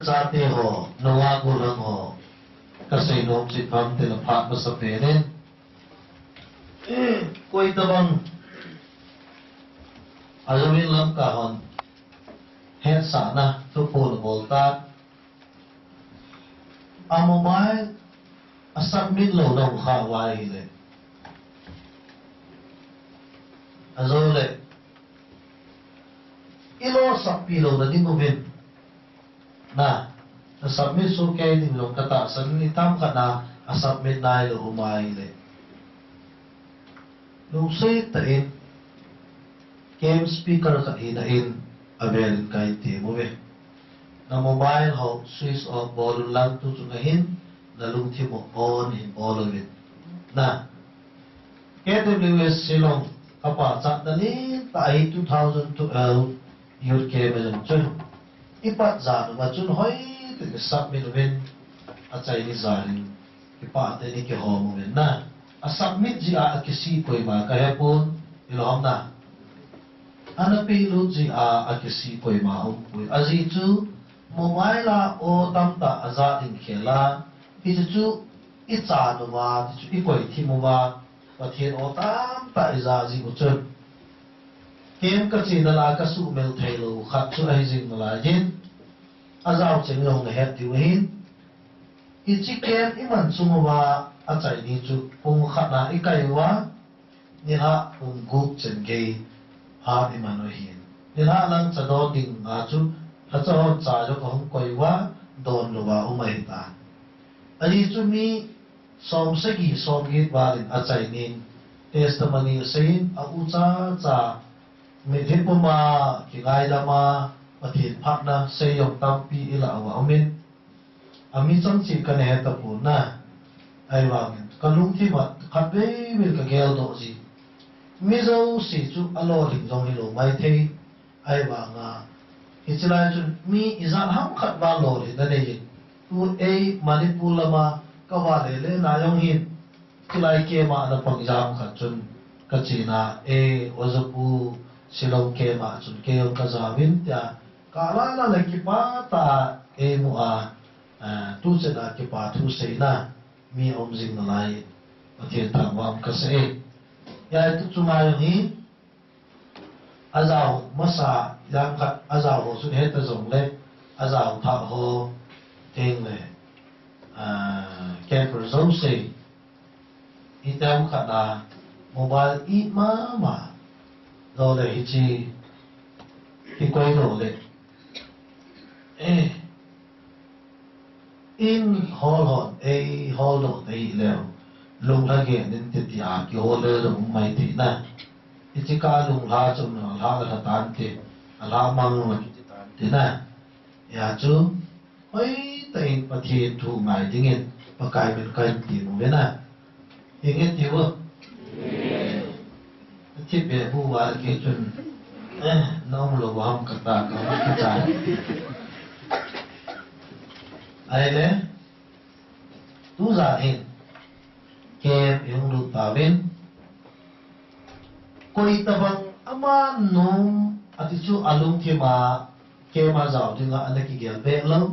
Zati ho, nawagulang ho, kasi noong si Pam tinapat mo sa penin. Kuy tabang, alamin lang kahon, hen sana, tupo na volta. Amo may, asang minlo na mukawai hili. Azole, ilo sa pilo na di mo bin. Na submit so kay din lo kata sa nitam ka na submit na ilo umaile nung say tain game speaker ka inain abel kay ti mo be na mobile ho switch off ball lang tu sungahin na lungti mo on in all of it na KWS silong apa sa tani tai 2012 year kemen chun ipat zano macun hoy tigasap minumin at sa inizarin ipat ni kihomo men na asubmit ji a akisipoy ma kaya po ilohom na ano pilo ji a akisipoy ma umpoy azitu momaila o tamta azadin khela ichu ichano ma ichu ipoi thimu ma pathin o tamta izazi uchun kem ka chinala ka su mel thailo khat chu ai jing mala jin azau cheng long na het diwin ichi kem iman chumuwa a chai ni chu pung khana ikaiwa ni ha pung guk chen ge ha iman o hin ni ha lang cha do ding a chu ha cho cha jo ko hong koi wa don lo wa umai ta ani chu mi som se gi som gi ba lin a chai nin testimony sein a u cha cha mi thip ma ki gai lama pathin phakna seyong tampi ila awa amin ami chang chi kan he ta pu na ai wa kalung thi ma khabe mil ka gel do ji mi zo si chu alo ling jong hilo mai the ai wa nga ichilai chu mi izan ham khat ba lo ri da nei tu e manipur lama ka wa le le na yong hin chilai ke ma na pang jam khat chun ka china e ozapu silong ke ma chun ke yo kazawin tia kala la la ki pa ta e mu a tu se da ki pa thu se na mi om jing na lai pathian tang wam ka se ya tu chu ma yo ni azao masa yang ka azao ho su he ta zong le azao tha ho teng le ke per zo se itam kha na mobile i ma rồi để chi thì quay rồi đấy in hol rồi đấy leo lùng ra cái nên thì à cái hol rồi cũng may thế na chỉ cả lùng la trong nó la là tan thế la mang mà thế na ya chú ấy tại bát thiên thu ngày tiếng nghe bác cái bên cái tiếng vậy na tiếng nghe tiếng khôngที่เปผู้ว่าเกี่ยจนน้องระวังกระตากเขากระจายอะไรเนี่ยตู้จ่าเองเก็บยังรูตาเว้นคุยตะบังอามันนุ่มอาทิชูอารมณ์ที่มาเก็บมาจากที่งานอันนี้เกี่ยวเบลล์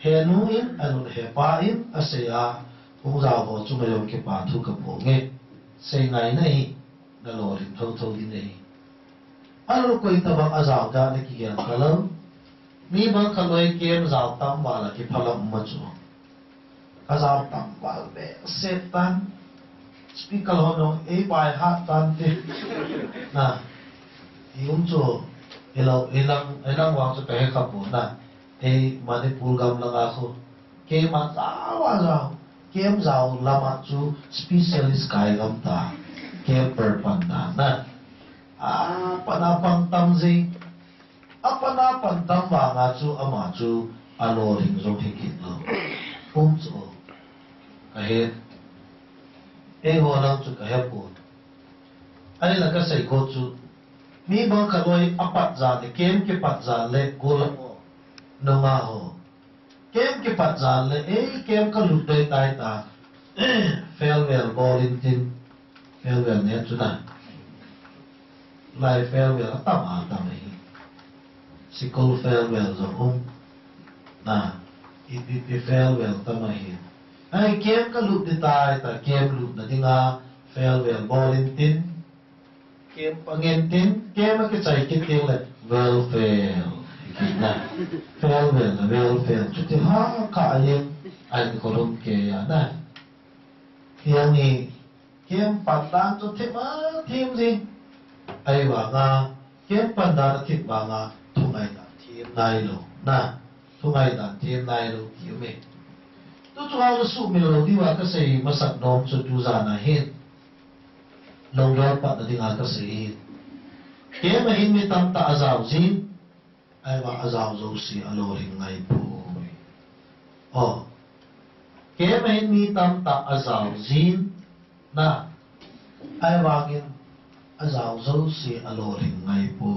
เฮนูอินอันนู้นเฮป้าอินอาศัยพงจากหัวจุ่มยงเก็บปาทุกกับพงเงี้ยเสียงไงนี่na lorin thâu din nei alo koi tabang azau da ne ki gen kalam mi bang khaloi kem zau tam wala ki phalam ma chu azau tam wal be setan speaker hono e bai ha tan te na yum chu elang wang chu pe kha pu na e manipur gam langa kho ke ma zau kem zau lama chu specialist kai gam ta Kemper pandana. Panapang tamzi. Panapang tamba nga chu ama chu aloring zong higit lo. Pumso. Kahit. Ho lang chu kahit po. Ay nagasay ko chu. Mi bang kaloy apat zane. Kem ki pat zane gulang mo. Nunga ho. Kem ki pat zane. Kem kalutoy tayo ta. Farewell Bolintin. Farewell niya chu na lai farewell tam a tam hi sikol farewell zo na ipi farewell tamahin ai kem ka lup di tai ta kem lup na dinga farewell bolintin kem pangentin kem ka chai kitil le welfare na welfare chuti ha ka yin ai korum ke ya na hiang ni kem patan chu thema thim gì ai wa nga kem panda thit wa nga thungai da thim nai lo na thungai da thim nai lo ki me tu chu au su mi lo di wa ka sei masak nom chu tu za na hin long ro pa da ding ka sei kem hin mi tam ta azau zin ai wa azau zo si alo ring ngai pu o kem hin mi tam ta azau zin na ai wa gin azau zo si alo ring ngai pu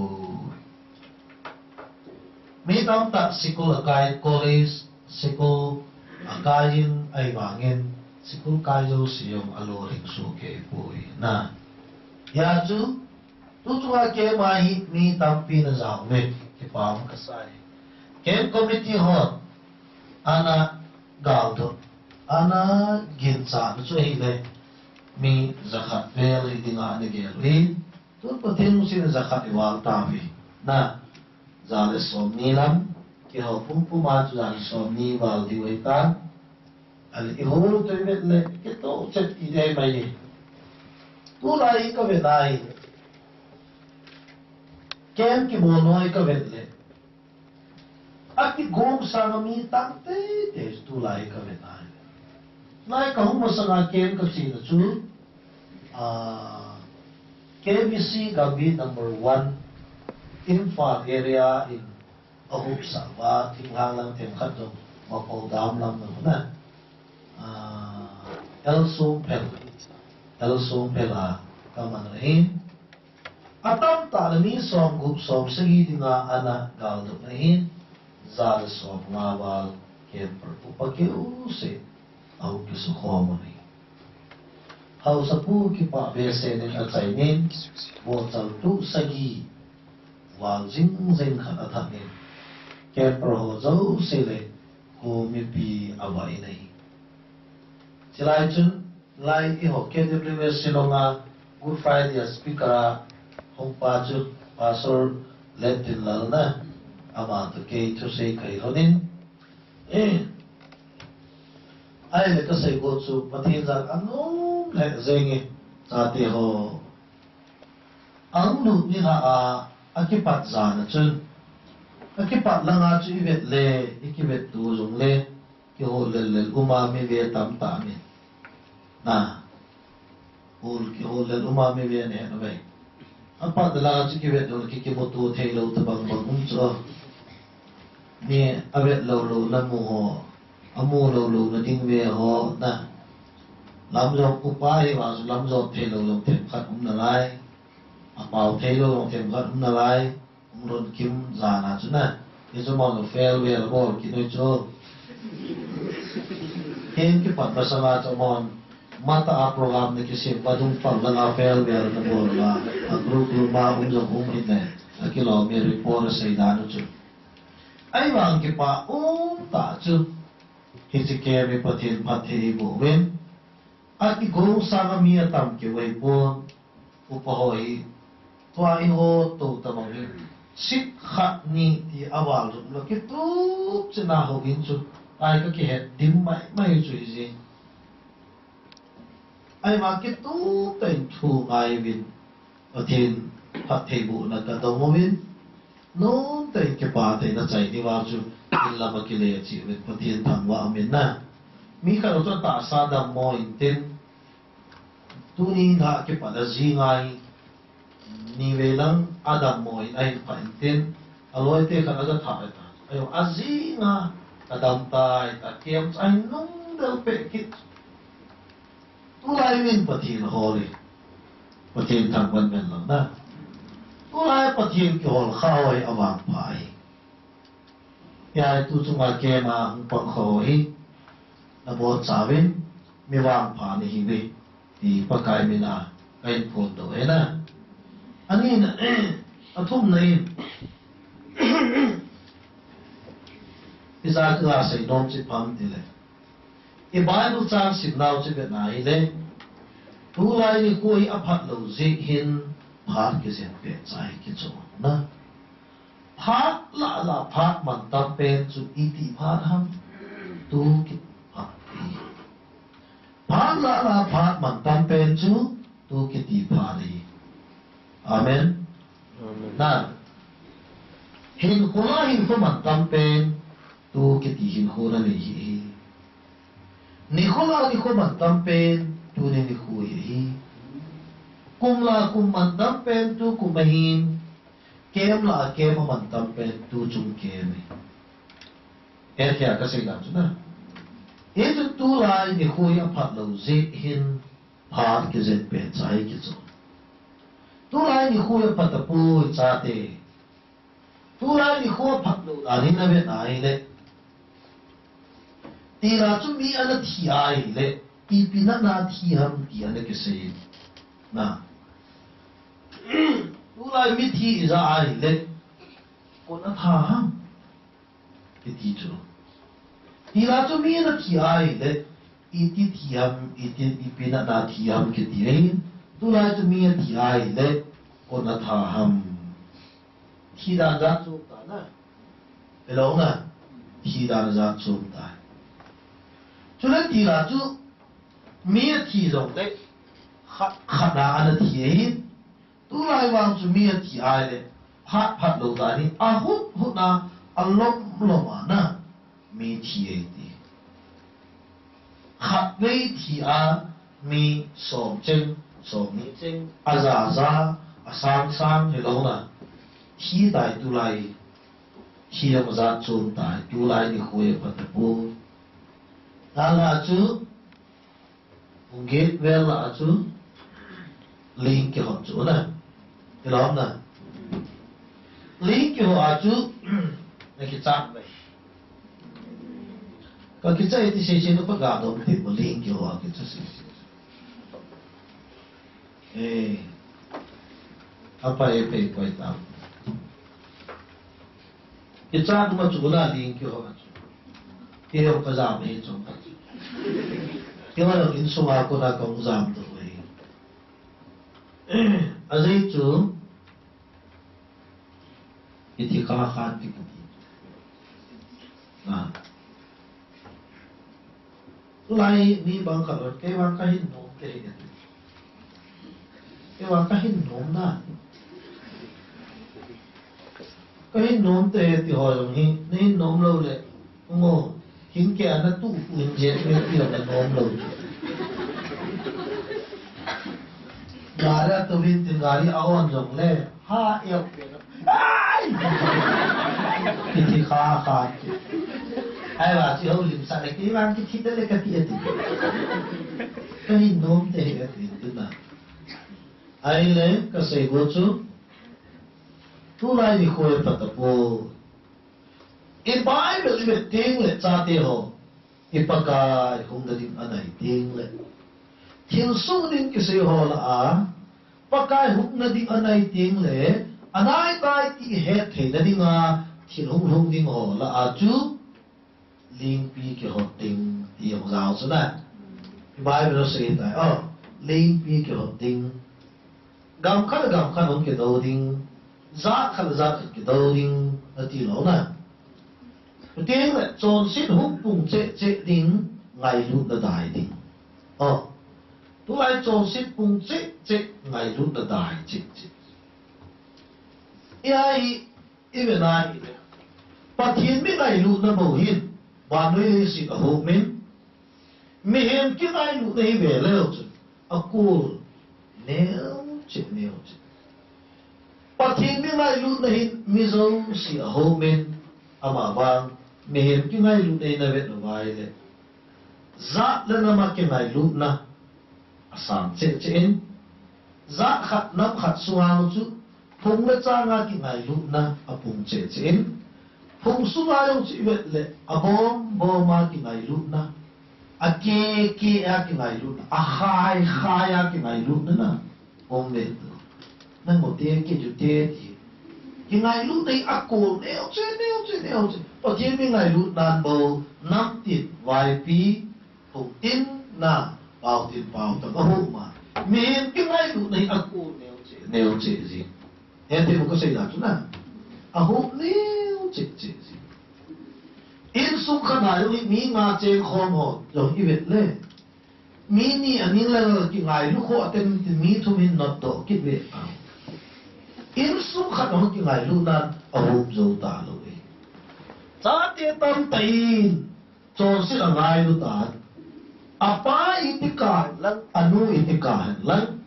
mi tam ta sikul akai college sikul akayin ai wangin sikul kai zo si yung alo ring su ke pu na ya chu tu chu ke mai mi tam pi na zau me ke pam ka sai ke committee hot ana gal do ana gin cha chu hi le mi zakat vel hi dinga ni gel ri tu patin sin zakat iwal ta vi na zale som ni lam ki ho pum pum ma chu zale som ni wal di wei tan al ihuru tu vet le ke to chet ki dei mai tu lai ka ve dai kem ki mo noi ka vet le aki gom sa mi tak te tu lai ka ve dai nai ka hum sa nga kem ka chi na chu KBC Gabi number 1 Imphal area in Ahup Salwa Tinghang lang Timkhat do Mapau Dam lang na El Sum Pela kaman rahin atam ta ni som gup som sagi dinga ana gal do rahin zal som ngawal kem per upakeu se au ki su khomani hau sapu ki pa vese ne atsainin wo chal tu sagi wal jing jing khat athane ke pro zo sele ko mi pi awai nei chilai chun lai i ho KWS silonga Good Friday speaker hong pa chu pastor letin lalna ama to ke chu sei kai honin ai le ka sei go chu pathin jar anu le zengi ate ho ang nu ni ha akipat zana chun akipat langa chu ivet le ikivet tu zung le ki ho le umami ve tam ta mi na ul ki ho le umami ve ne no ve apat langa chu kivet do ki motu thei lo ta bang bang chu ni avet lo na mu ho amu lo na ding ve ho na lam jong upai wa lam jong thei lo them khat na lai apau thei lo them khat na lai ron kim zana chu na ye chu mon fail we lo bol ki noi chu ken ki pat basama chu mon mata a program ne ki se badung pal la fail we lo bol la a group ma un jong hum hit ne a ki lo me report sei da nu chu ai wang ki pa ta chu hi chi ke me pathin phathi bo wen aki gong sama mi atam ke wei pon upahoi twai ho to tamang sik khat ni ti awal lo ki tu chna ho gin chu ai ka ki het dim mai chu ji ai ma ki tu ten thu ai win pathin phathi bu na ka do mo win non te ke pa te na chai ni wa chu in la ma ki le chi wit pathin thang wa amen na mi ka ro ta sa da mo in tin tu ni tha ke pa da ji ngai ni ve lang adam mo in ai pa in tin aloi te ka da tha ta ayo azi nga adam tai ta kem ai nung del pe kit tu lai min pathin holi pathin thang wan men lang na tu lai pathin ki hol khawai awang pai ya tu chunga ke ma pang khoi na bo chawin mi wang pha ni hi ve ti pakai mi na kai phon do e na ani na athum nei Isa ka sa inom si pam tile. Bible chang signal si bet na ile. Tulay ni kuy apat lo hin par ki sen pe chai ki cho na. Pat la pat man ta pen chu iti pat ham tu ki pat ti. Pat la pat man ta pen chu tu ki ti pat ti. Amen. Na. Hin kula hin ko man ta pen tu ki ti hin ko na ni hi. Ni kula ni ko man ta pen tu ni ko hi. Kung la kum man ta pen tu kumahin. Kem la kem man tam pen tu chung kem. Kya kasi lang na. Ito tulay ni kuya pat lo zit hin pat ke zit pen chai ki zo. Tulay ni kuya pat apu chate. Tulay ni kuya pat lo anin na bet ai le. Tira chu mi ana thi ai le. Ipina na thi ham ti ana ke se na. Tulay mi thi za ai le ko na tha ham ke ti chu tira chu mi na thi ai le iti thi ham iti ipina na thi ham ke ti rein tulay chu mi thi ai le ko na tha ham thi da za chu ta na hello na thi da za chu ta chu le tira chu mi thi rong le kha na ana thi rein Tulay wang chu mi ti ai le pat lo da ni a hut na a lom na mi ti ai ti khat wei ti a mi som ni cheng a za a sang he lo na ti dai tulay ti yam za chun dai tulay ni khoi pat pu la chu ungget vel la chu ling ke hot chu na Ilham na. Link ho aju na kita mai. Kalau kita itu sesi itu pegado tipe link ho kita sesi. Apa EP kau tahu? Kita cuma cuma link ho aju. Dia pezam ini cuma. Dia mana insur aku nak kau pezam tu. Azai chu iti kala khan ti puti na lai ni bang ka ke wang ka hin nom ke hin ke wang ka hin nom na ka hin nom te ti ho jong hi ni nom lo le ngo hin ke ana tu un je me ti la nom lo Gara tu bin tinggali awan jong le ha yok ai kiti kha ai ba chi ho lim sa le ki wan ki thit le ka ti ati kai nom te ga ti tu na ai le ka se go chu tu lai ni khoi pa ta po in Bible le ting le cha te ho ipaka hong da dim anai ting le Thiên su din ki se ho la a pakai huk na di anai ting le anai tai ti he the na ding a thiên hung ding ho la a chu ling pi ki ho ting ti ho zao su na Bible say tai ling pi ki ho ting gam khan hon ki do ding za ki do ding a ti lo na tiếng le chon sit huk pung che ding ngai lu da dai ding tu lai chon sit pung che ngai lu da dai che ai even ai pa thiên mi ngai lu na bo hin ba noi si a ho min mi hem ki ngai lu nei ve le chu a ku neo che pa thiên mi ngai lu na hin mi zo si a ho min ama bang mi hem ki ngai lu nei na ve no vai le za le na ma ki ngai lu na asam che in za khat nam khat suang chu phung le cha nga ki ngai lu na apung che in phung su nga yong chi vet le abom bo ma ki ngai lu na a ke a ki ngai lu na a khai a ki ngai lu na om le na mo te ki ju te ti cái ngày lúc đấy ác cổ nêu chứ và thiên cái ngày lúc đàn bầu năm tiệt vài pi cùng tin na bảo tiền bảo tao có hộ mà miền cái ngày lúc đấy ác cổ nêu chứ gì em thì một cái xây dựng chút nào hộ nêu chứ gì in sung khăn này lúc mi ngã chế khom họ rồi như vậy lên mi ni anh là cái ngày lúc họ tên mi thu min nốt tổ cái việc in sung khăn họ cái ngày lúc nan ở hộp dầu ta rồi giá tiền tâm tiền cho sự là ngày lúc ta apa itikah lang anu itikah lang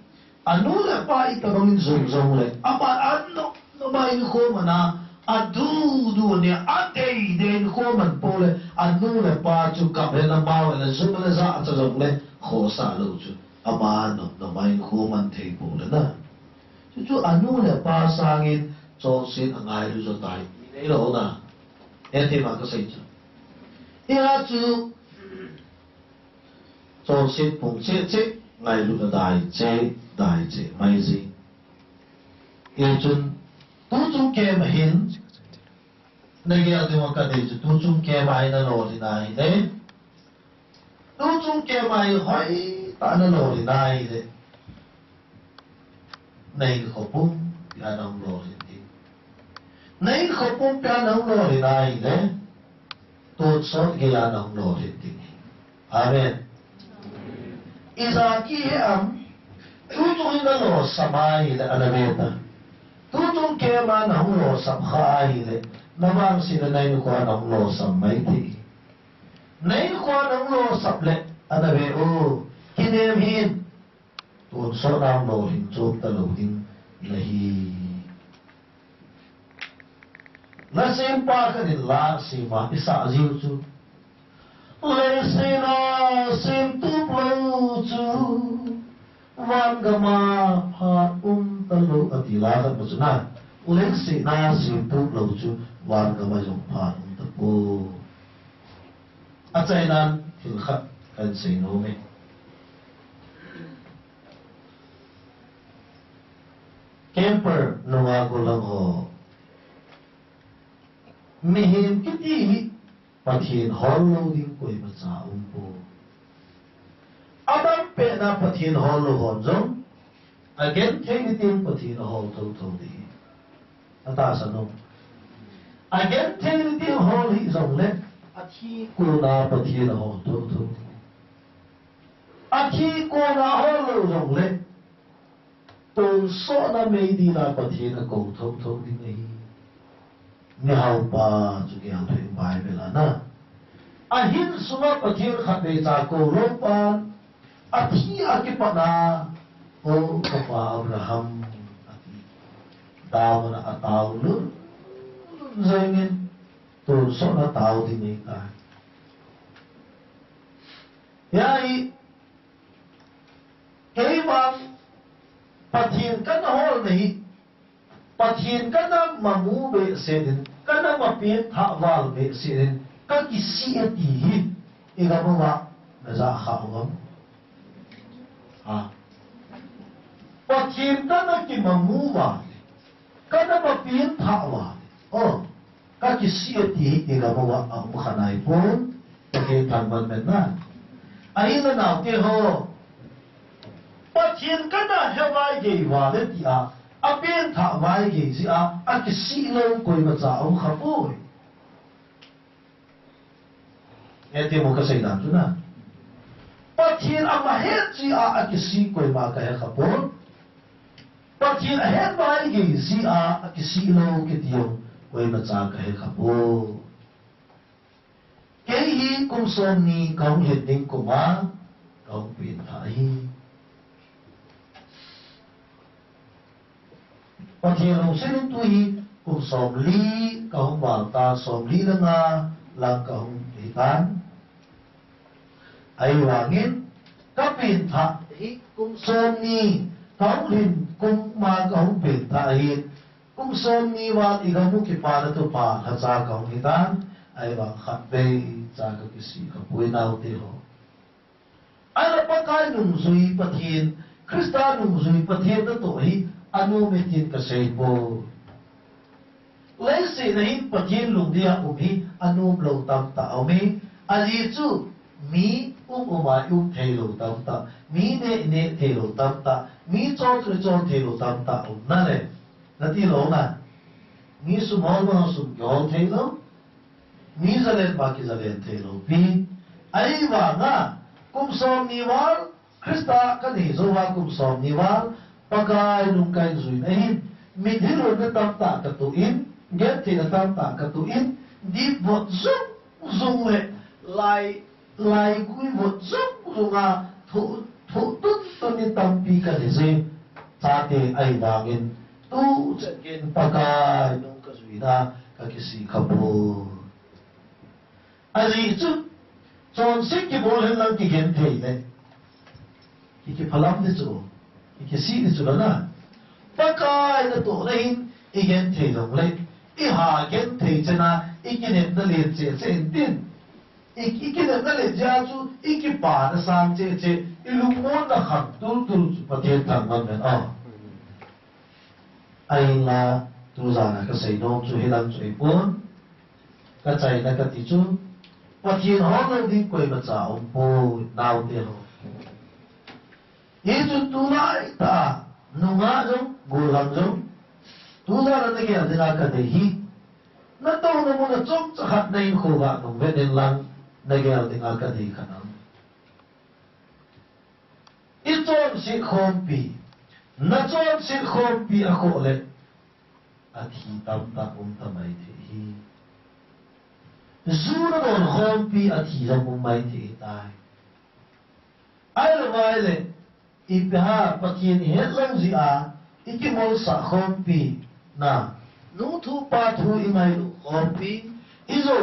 anu la pa itabangin zong le apa anu no mai ko mana adu ne ate den ko man pole anu le pa chu ka be na ba le zum le za cha zong le kho sa lo chu apa no mai ko man thei pole na chu anu le pa sangin cho sin ngai lu zo tai nei lo na e te ma ko sai chu ya chu cho xin phụng chế ngày lúc là đại chế mai gì yêu chun tu chung kê mà hin này cái điều mà cái gì tu chung kê mai nó lồ thì này đấy tu chung kê mai hỏi ta nó lồ thì này đấy này cái khẩu bún cái nông lồ thì này khẩu bún cái nông lồ thì này đấy tu sót cái nông lồ thì amen Izaki am tutung na lo samay le alameta tutung kema na lo samkhay le namang sila na ko ang lo samay ti na ko ang lo sable anabe o kinemhin tun so na lo hin chok talo din lahi la sempa ka din la sima isa aziu chu lấy xe na xem túp lâu chú van gama pha talo at ilagan mo na lấy xe na xem túp lâu chú van gama yung pha tapo at sa inan hilkhat kan say no me camper nungago lang ho mihim kiti pathin hollow ding koi ma cha po adam pe na pathin hollow hon jong again thei tin pathin hol tho di ata sa no again thei tin hol hi jong le athi ko na pathin hol tho athi ko na hollow jong le to so na me di na pathin ko tho di nei ni hau pa chu ke hau thei bai bela na a hin sunga pathin khat be cha ko lo pa athi akipana o ka pa Abraham ati daw na ataw lu zengin to so na taw di nei ka yai kaiwang pathin kan hol nei pathin kana mamu be sedin kana mapin thawal be sedin ka kisi ati igawa na za khawam pathin kana ki mamu wa kana mapin thawa o ka kisi ati igawa ang khanai pon ke thanban men na ai na naw ke ho pathin kana hewai ge wa le ti a apin tha vai ge si a ki si lo koi ma cha ông khapoi ete mo ka sai dan tu na pathin ama het si a ki si koi ma ka he khapon pathin het vai ge si a ki si lo ki tiong koi ma cha ka he khapo ke hi kum som ni kaung het ding ko ma kaung pin tha hi pathin lo sen tu hi kum som li kaung wal ta som li la nga lang kaung hitan ai wangin kapin tha hi kum som ni kaung lin kum ma kaung pin tha hi kum som ni wa igamu ki pa na tu pa ha cha kaung hitan ai wang khat be cha ka kisi ka pui nau te ho ai pa kai nung zui pathin Krista nung zui pathin na to hi anu metin ka sei po lấy sự này bắt thiên lùng địa hi anu lâu tam ta ami ali chu mi umai thei lâu tam ta mi ne thei lâu tam ta mi cho thei lâu tam ta na le na ti lo na mi su mo mo su yo thei lo mi zalen ba ki zalen thei lo pi ai wa nga kum som ni war Krista kan hi zo wa kum som ni war pagai nung kai zui na hin mi dhilo na tam ta ka tu in get thi na tam ta ka tu in di bot zung le lai kui bot zung a thu tut ni tam pi ka le ze ta te ai wangin tu chen pagai nung ka zui na ka kisi khabu ali chu chon sik ki bol hen lang ki gen thei le ki phalam de chu ki si de chu na pakai na to rein igen thei long le I ha gen thei chana ikine na le che tin ikine na le ja chu ikipa na sang che ilumon na kham tul pathe thang man men ai la tu za na ka sei no chu hilang chu ipon ka chai na ka ti chu pathin ho na di koi ma cha om po nau te ho ye chu tu lai ta nunga jo gulang jo tu za na ke adina ka de hi na to na mo na chom chat nei kho ga no ven lang na ge adina ka de kana I chom si khom pi na chom si khom pi a kho le a thi tam ta mai the hi zu na don khom pi a thi ra mai the tai ai lo mai le I ha pathin he lang zi a ikimol sa khom pi na nu thu pa thu I mai lu khom pi izo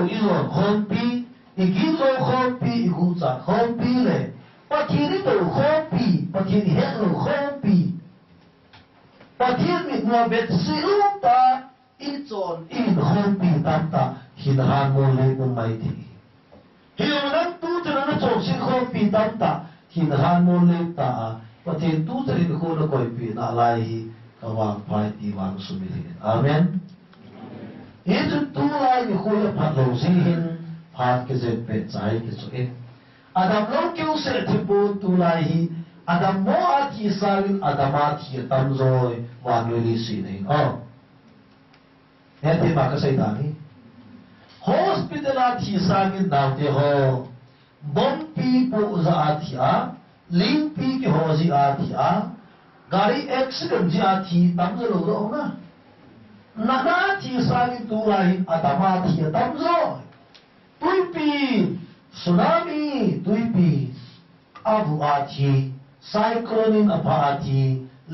khom pi igizo khom pi igu cha khom pi le pathin to khom pi pathin he lu khom pi pathin mi no bet si lu ta I chon in khom pi tam ta hin han mo le mo mai thi hiu nan tu cha na chon si khom pi tam ta hin han mo le ta pathin tu cha rin ko na koi pi na lai hi kawang pai ti wang sumili amen itu tu lai ni ko ya phat lo si hin phat ke je pe chai ke chu in adam lo kyu se thi pu tu lai hi adam mo a thi salin adama thi tam zoi wan li si nei he te ma ka sai ta ni hospital a thi salin daw te ho bom pi pu za a thi a ling pi ki ho ji a thi a gari accident ji a thi tam zo lo na na thi sali tu lai adama thi tam zo tui pi tsunami tui pi abu a thi cyclone apa a thi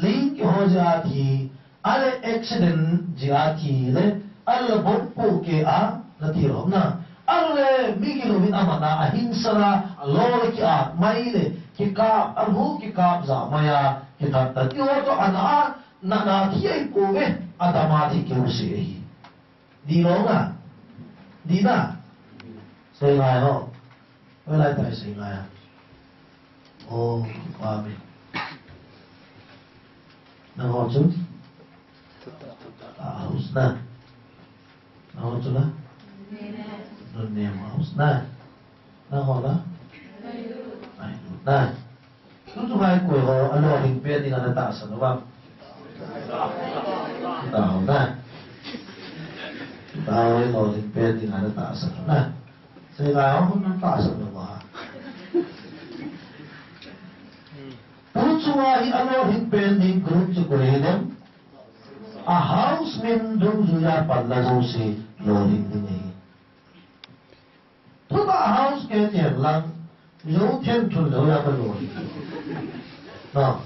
ling ki ho ja thi ale accident ji a thi le al bom pu ke a la thi ro na alle mi ki lo min amana a hinsara lo ki a mai le ki ka arhu ki ka za maya ki ta ta yo to ana na thi ai ko ve adama thi ke usi hi di lo na di na sai lai ho oi lai tai sai lai amen na ho chu aus na ho chu na no nem aus na ho la ai na tu hai ko ho alo hing pe ni na ta sa no ba tao na tao ấy ngồi thì bên thì ngài đã tạ sẵn nè xây lại không nó tạ sẵn được mà bố chúa hi alo hình bên hình group cho cô ấy dem a house min dung dù ya bắt là dù si lo hình đi này thu ta house cái tiền lăng dấu thiên thuần dấu ya bắt lo đó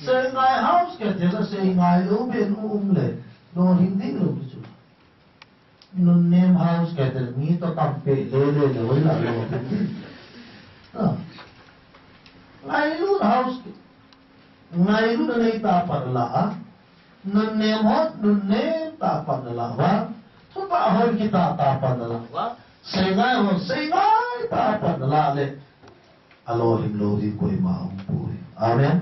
xây ngài house cái tiền là xây ngài ở bên lệ lo hình đi luôn chứ nun name house cái tiền mi to tam pe le với là lo ngài luôn house ngài luôn này ta par la nun name hot nun name ta par la wa thu ta hoi kita ta par la wa xây ngài ta par la le alo him lo di koi ma pui amen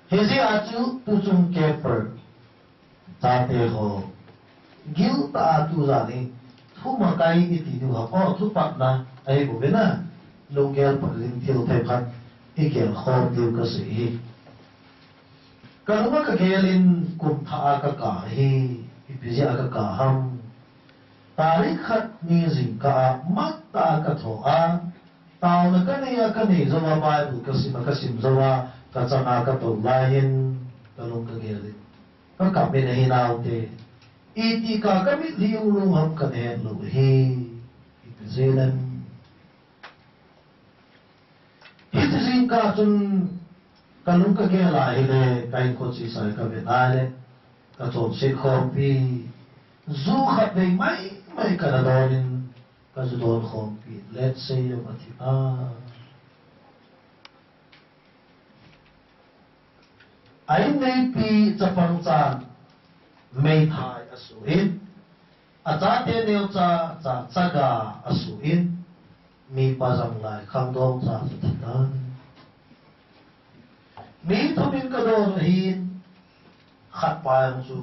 hezi aju tu chung keper te ho gil ta tu za ni thu ma kai ni ti du ha po thu pat na ai bo be na lo gel pa ling thil thai phat i gel khom diu ka si ka ma ka gelin kum tha ka hi i pi ja ka ham tarik khat ni zing ka mat ta ka tho a tao na ka ni zo ma ba bu ka sim zo wa ka changa ka to la hin ka long ka gelin ka be na hi nau te iti ka mi liu lu ham ka ne lo hi i pi zelan iti zing ka chun kanung ka gela ile kain ko chi sai ka benale ka chon si khompi zu khat dei mai ka donin ka zu don khompi let's say yo mati ai nei pi chapang chan mei thai asuin acha te neu cha chaga asuin mi pa jang lai khang dong cha thitan mi thumin ka do hin khat pa ang su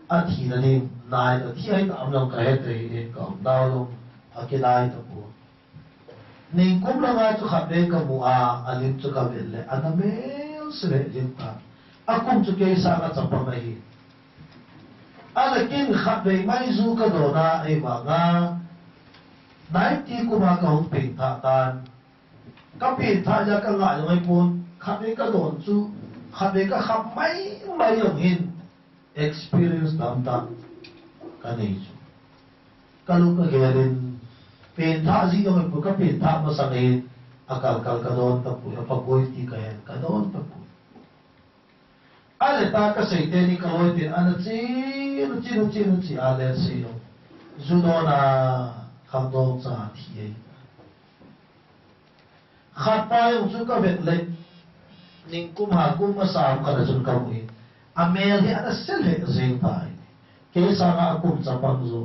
a thi na ni nai da thi ai am long ka he te hi ka dao long a ke dai ta pu ning kum la ga chu khat de ka mu a alim chu ka vel le ana me se jin ta a kum chu ke sa ka chapa ma hi ala kin khat de mai zu ka do na ai ba nga nai ti ku ma ka hong pin tha tan ka pin tha ja ka nga mai pun khát đấy các đồn chú khát đấy các khắp mấy ông hin experience đam đam cái này chú các lúc cái kia đến tiền thà gì đâu mà các tiền thà mà sang đây akal cái đồn tập bùi tập bùi thì cái đồn tập bùi ale ta cái sợi tiền đi cái lối tiền anh chỉ ale sợi đâu dù đó là khám đồn sa thì ấy khát tay ông chú các việc lấy ning kum ha kum ma sam ka chun ka mu amel hi ana sel he zing tai ke sa nga kum cha pang zo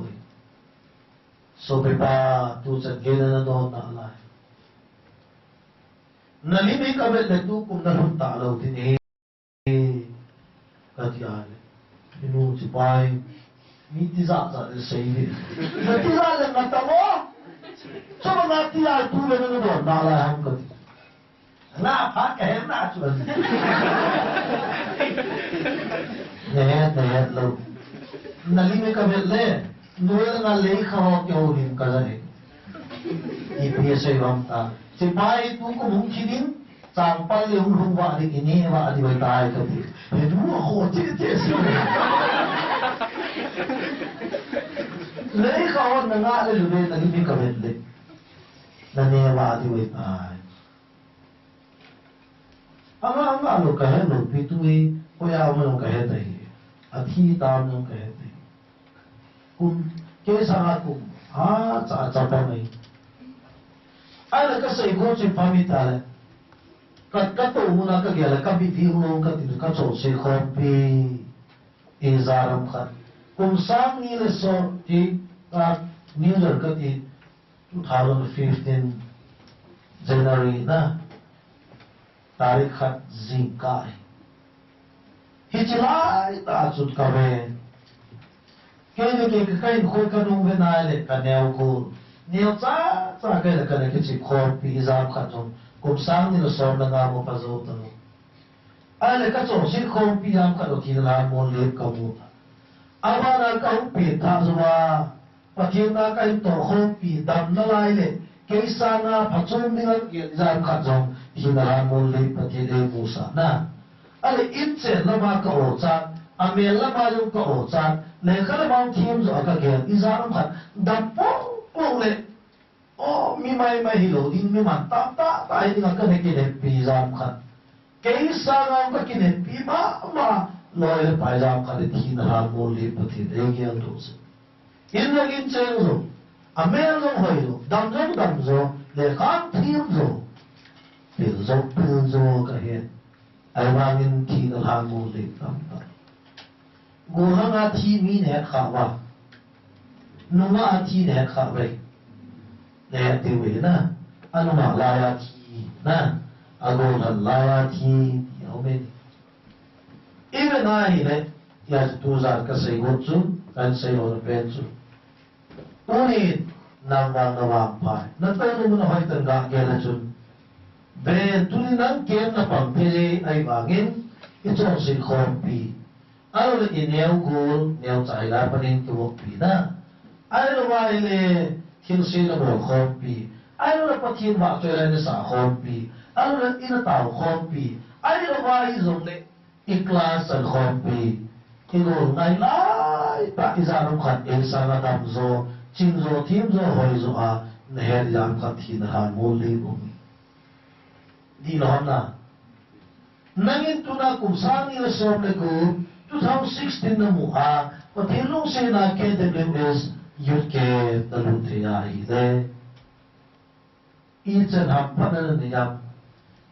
so pe pa tu cha ge na do na lai na li me ka be le tu kum na hun ta lo ti ni ka ti ale inu chi pai mi ti za de sei ni na ti za le na ta mo so na ti a tu le na do na lai ham ka na phát cái em na chuẩn nè lâu nali में कभी ले nuôi ना ले खाओ क्यों नहीं कर रहे ये भी ऐसे हम ता सिपाही तू को मुंशी दिन चांपा ले उन वाली की नहीं वाली बताए कभी ये तू हो चीज़ ले खाओ ना ले लुबे नली में कभी ले नने वाली बताए anga lo ka he lo pitui ko ya mo ka he dai athi tam no ka he dai kum ke sa kum cha pa mai ala ka sai go chi pa mi ta le ka to mu na ka ge la ka bi di no ka ti ka cho se khom pi e zaram khat kum sang ni le so ti ka new year ka ti 2015 January na तारीख जिंका है हिचलाई ताजुद कवे के कहीं खोल कर नुंगे नाले कन्याओं को नियोचा के लकने के चिप खोल पिज़ाम खातों कुम्सांग नि लोसों नगामों पज़ो तनो आले कचों सिर खोल पिज़ाम खातों की नलाम मोल लेप कबूता आवारा कहूँ पीता जुआ पतियना कहीं तो खोल पी दम नलाइले केसाना पचों निगल के जाम खातों hinahan mo lay patide musa na ale itse lama ka ocha amel lama yung ka ocha le kalabang team zo ka gen izaram khat dapong le o mi mai hilo din mi man ta ai ni ka ne ke pizam khat keisa ngam ka kine pi ma loyal paizam khat hinahan mo lay patide gen dos in lagin chen zo amel zo hoyo dam zo le kan team zo Pil zo ka hen ai wangin thi na hang mo le tam ta go hanga thi mi ne kha wa nu ma thi ne kha bai le te we na anu ma la ya thi na ago la ya thi yo me even na hi le ya tu za ka sei go chu kan sei lo pen chu uni nang wang na wang pai na to no hoi tan ga ge na chu be tu ni nang ke na pam pe ai wangin i chong sin khom pi alo le ineu gul neu chai la panin tu pi na ai lo wa ile thiên sinh là một khom pi ai lo pa thiên wa choi la ni sa khom pi ai lo ina tao khom pi ai lo wa i zong le i class an khom pi i lo ngai lai pa i za rom khat el sa na dam zo ching zo thim zo hoi zo a ne her jam khat thi na han mol li bu di lo na nangin tu na kum sang ni la som le ku 2016 na mu a pa thiên long se na KWS yut ke talu thia hi le i chen ham panal ni yam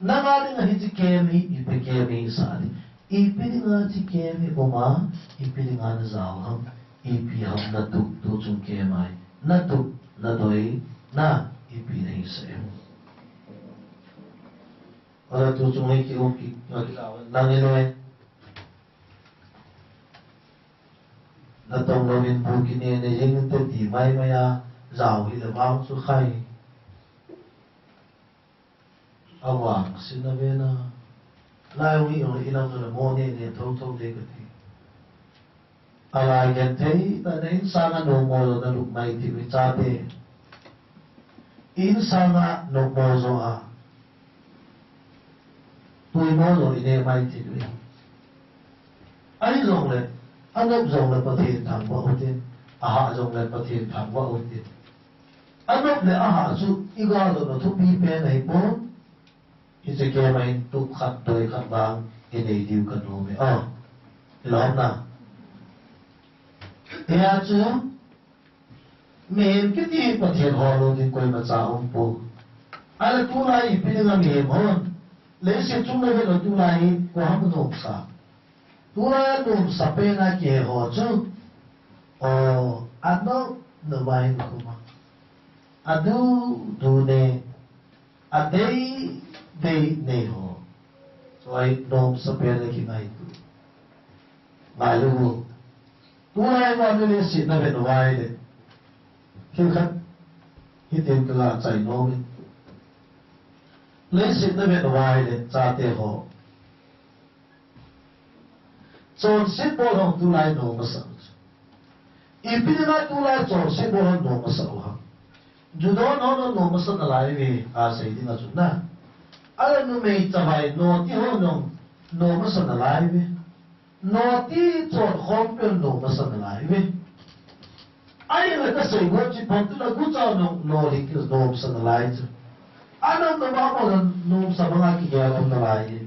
nangari nga hi ke mi i pe ke mi sa ni i pi nga chi ke mi oma i pi nga na zaw ham i pi ham na tu tu chung ke mai na tu na doi na i pi nei se ora tu chung hi ki o ki na ni noi na tông lo min bu ki ne ne jing te ti mai mai ya zao hi le wang su khai awang sin na ve na lai wi ong i nam na mo ne ne thong thong de ka ti alai gen te ta ne sa na no mo na lu mai ti wi cha te in sa na no mo zo a tui mo zo i ne mai ti wi ai zong le anop zong le pathin thang wa utin aha zong le pathin thang wa utin anop le aha chu iga lo no thu pi pe nei po i se ke mai tu khat doi khat bang i nei diu kan no me lom na ya chu men ki ti pathin ho lo din koi ma cha om po ala tu lai pi nga me mon le se chu me lo tu lai ko ham no sa tura num sapena ke ho chu ano no vai kuma adu du ne adei dei ne ho so ai num sapena ki nai tu malu tura ma ne si na ve no vai de kin khat hitin kala chai no mi le si na ve no vai de cha te ho chon sit bo hong tu lai no ma sa i pi na tu lai chon sit bo hong no ma sa ha ju don ho no ma sa na lai ve a sei ding a chu na ala nu mei ta vai no ti ho no ma sa na lai ve no ti chon khom pe no ma sa na lai ve ai la ta sei go chi pon tu la gu cha no ri ki no ma sa na lai chu ana no ba mo no sa ba ki ga na lai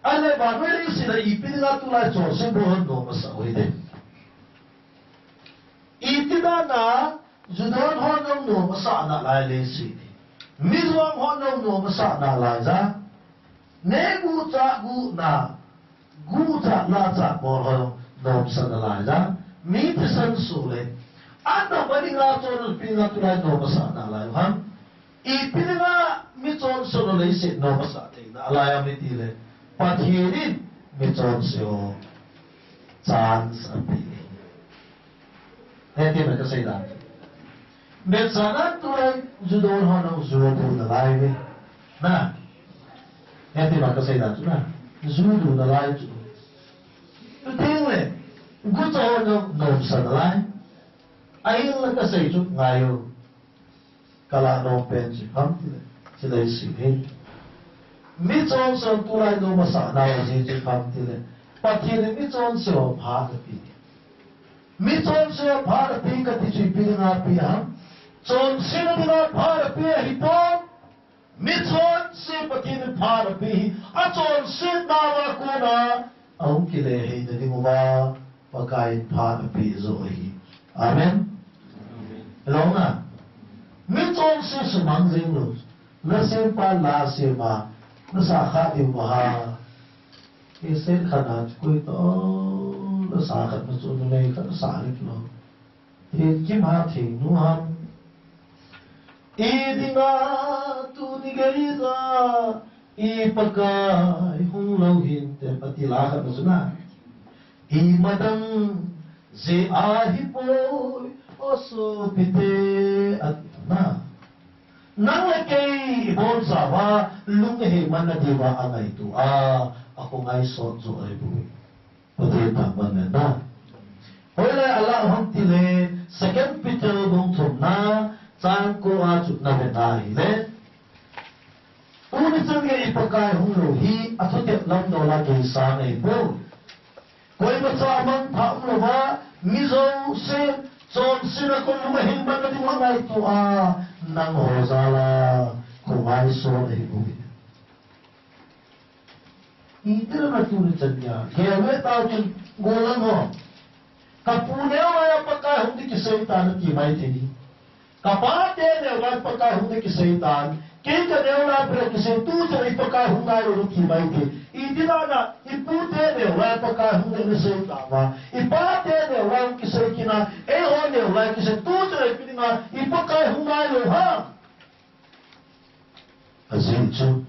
ale ba mere si na ipin nga tu lai chon se bo no ma sa oi de itina na judon ho no ma sa na lai le si mi zong ho no ma sa na lai za ne gu cha la cha bo ho no sa na lai za mi pisan su le ana ba ni nga chon pin nga tu lai no ma sa na lai ha ipin nga mi chon so no le si no ma sa te na lai mi ti le pathirin mi chon seo chance api he ti ma ka sei da me chana tu lai judon ho no zu du na lai ve na he ti ma ka sei da tu na zu du na lai tu tu ting le gu cho no sa na lai ai la ka sei tu ngayo kala no pen chi pam ti le chi lai si he mi chon so tu lai no ma sa na wa ji ji pam ti le pathin mi chon so pha ka pi mi chon so pha ka pi ka ti chi pi na pi ha chon sin na pha ka pi hi po mi chon se pathin pha ka pi a chon sin na wa ku na au ki le he de ni mo ba pa kai pha ka pi zo hi amen lo na mi chon se mang jing lo na se pa la se ma nó xả khát yêu mà ha cái xét khả năng cuối đó nó xả khát nó chỗ này khát nó xả được rồi thì kim ha thì nu ham đi ngã tu đi gây ra pakai hung lâu hin te pati la khát nó na hi madang ze ahi poi oso pite at na nang kay bon sawa lung he man na diwa angay tu ako ngay so zo ay bu pati tamban na hola ala hom tile second Peter bong thum na chan ko a chut na be na hi le uni chung ye ipakai hung lo hi athote lam do la ke sa nei bu koi ma cha man tham lo ba mi zo se chon sina ko lu ma hin ban na di ma ngai tu nang ho za la ko ngai so nei bu Iter na tu ni chanya kewe ta chun golan ho kapune wa pakai hung di kisaitan ki mai thini kapate ne wa pakai hung di kisaitan Kita dewa berakisah tu jadi pakai hungai orang kimai ke. Idina na ipute dewa pakai hungai kisah tawa. Ipate dewa kisah kina. Ehon dewa kisah tu jadi pidina ipakai hungai loha. Azim tu.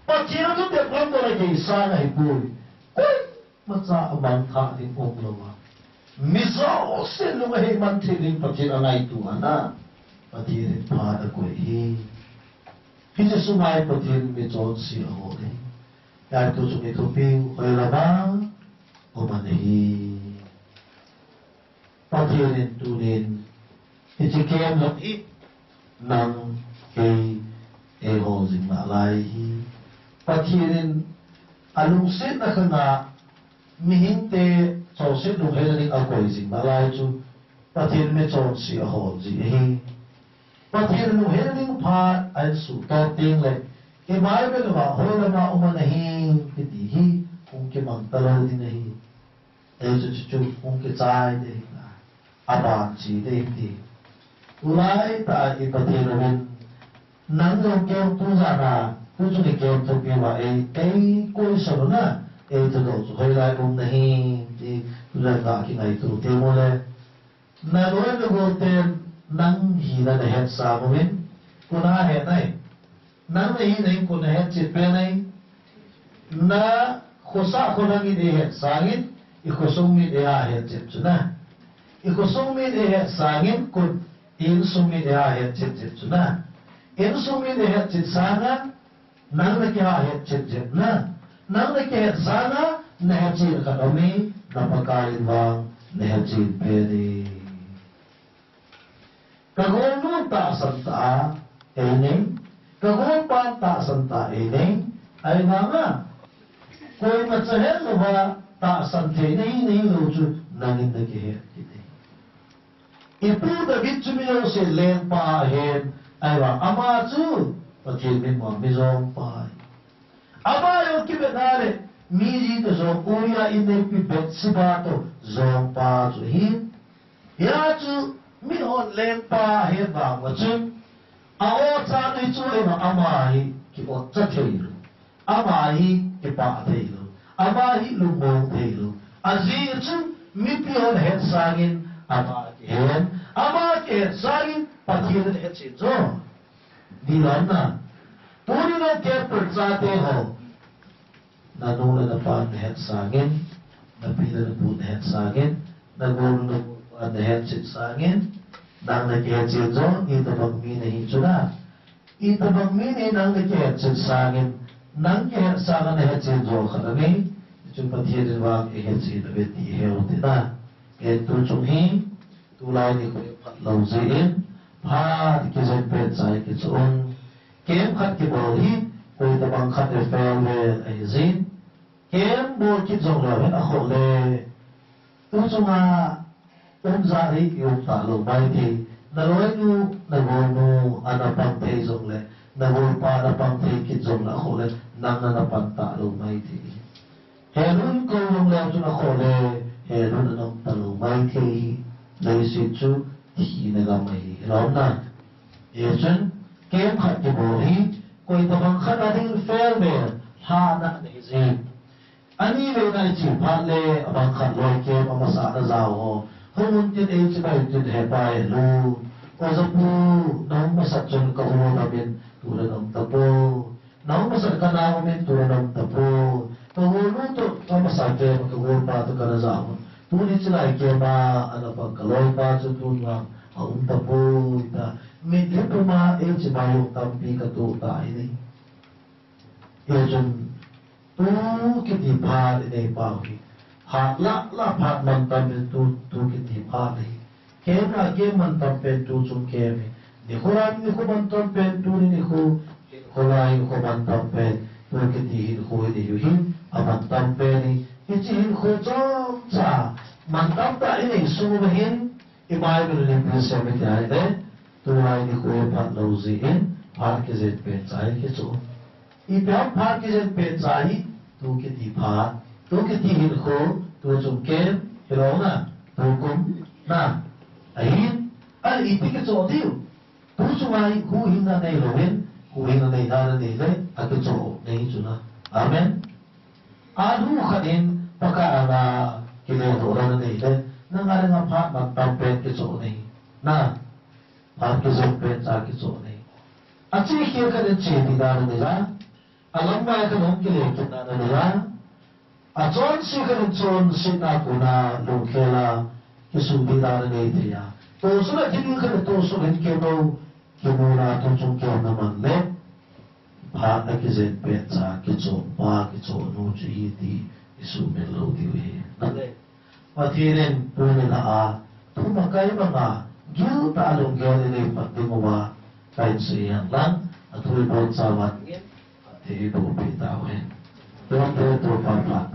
Pacira tu dia pelan lagi sana ibu. Koi macam abang tak di punglawa. Misal selu heman tiling pacira nai tu ana. Pacira pada koi. Khi cho số mai bậc thiên bị trốn xì ở hộ đấy, đại tu chúng mình thông tin hồi là ba, ở bên này, bậc thiên nên tu nên, thì chỉ kém lắm ít, năng cái hồ dính mà lại, bậc thiên nên alung xét là khăn à, mình thế cho xét đúng hay là những áo quần dính mà lại chú, bậc thiên mới trốn xì ở hộ gì hết. Patir nu hening phat an su to ting le ke mai be wa hola ma uma nahi kiti hi ung ke mang talo di nahi e chu ung ke chai de aba chi de ti ulai ta i patir nu nang do ke tu za na tu chu ke tu pe wa ko so na e to do chu hola ung nahi ti la ka ki ngai tu te mo le na lo no go te nang hi na het sa mo min kuna het nai nang hi nei kuna het chit pe nai na khosa khona mi de het sangin I khosong mi de ha het chit chuna I khosong mi de het sangin kun in sum mi de ha het chit chit chuna in sum mi de het chit sanga nang na ki ha het chit chit na nang na ki het sanga na het chit ka domi na pakain wang na het chit pe de Kagonu ta santa ening, kagonu pan ta santa ening, ay nga koi matsahen lo ba ta sante ni lo chu nangin na kihet kiti. Ipu David chumiyo si len pa hen, ay wa ama chu, patil min mo mizong pa. Ama yung kibenare, miji to zong uya inay pibet sibato, zong pa chu hin, ya chu, mi hon len pa he ba wa chun a o cha ni chu e ma ama hi ki o cha thei lu ama hi ki pa thei lu ama hi lu mo thei lu a zi chu mi pi hon het sangin ama ki hen ama ki het sangin pa thir het chi zo di lan na puri no ke per cha te ho na no na pa het sangin na pi na pu het sangin na go no an het chit sangin nang nakihat siya zo, itabag mi na hitsuna. Itabag mi na nang nakihat siya sangin, nang kihat sanga na het siya zo karami, ito patirin wang ihat siya na bet ihew tina. Kaya tuchong hi, tulay ni kuya patlaw siyin, pa di kisan pet sa ikitsoon. Kem kat kibawhi, kuya tabang kat efewe ay zin. Kem bo kitsong lawin ako le, tuchong nga, zari yung talo may di naloy nu nagono anapang te zong le nagol pa anapang te kit zong na ako le nang nanapang talo may di herun ko yung lewto na ako le herun anong talo may di naisitsu di nagamay ram na yesun kem kat kibohi ko itabang ka natin fairware hana na izin ani le na ichipan le abang kat loy kem amasa na zao Kung tin ay sibay tin hepay lu, o sa po, nang masatsun ka namin tulad ng tapo, nang masat ka namin tulad ng tapo, Paguluto, kamasake, magkagulpa ito ka na sa ako. Tunit sila, ikema, ano pag kaloy pa, sa tunwa, maunta po, ita. Medyo pumain, si Mayong tampi ka to, tayo ni. Yun, kiti pa, inay pa, la pat man tampi, kiti pa, kema, man tampi, sum kemi. Ni ko man tampi, ni ko, man tampi, kiti ko, yuhin, aman tampi ni, itihin ko, sa, man tampi, inay, sumuhin, ibahay ko rin yung sabi kaya ito, tunay ni Kuya Pat Lauziin, Parkizet Petsay, kitso. Ipiyang Parkizet Petsay, tukit ipat, tukit ihin ko, tutsumken, hiraw na, tukum na, ahin, ipikit so diyo. Tusumay, huhin na nailawin, huhin na nailala nilay, at kitso, nahin na. Amen? Ano ka din, pagkaana, kinilora na nilay, nang nga pa, magpampet kitso na, Parkizet Petsay, kitso na. At sinikir ka din siya, tinara nila, alam mo ka nung kilikit na nila, at son siya ka rin son sinako na lungkela, kisumbi na nila. Toso na, hindi ka rin toso rin kino, kimuna itong kaya naman le, Parkizet Petsay, kitso no, chihiti, isumilo diwi. Matirin po nila tumakay mga gil talong gilili pati mo ba kahit sa iyan lang at hulibot sa matngin at ibo pitawin. Doon po ito papat.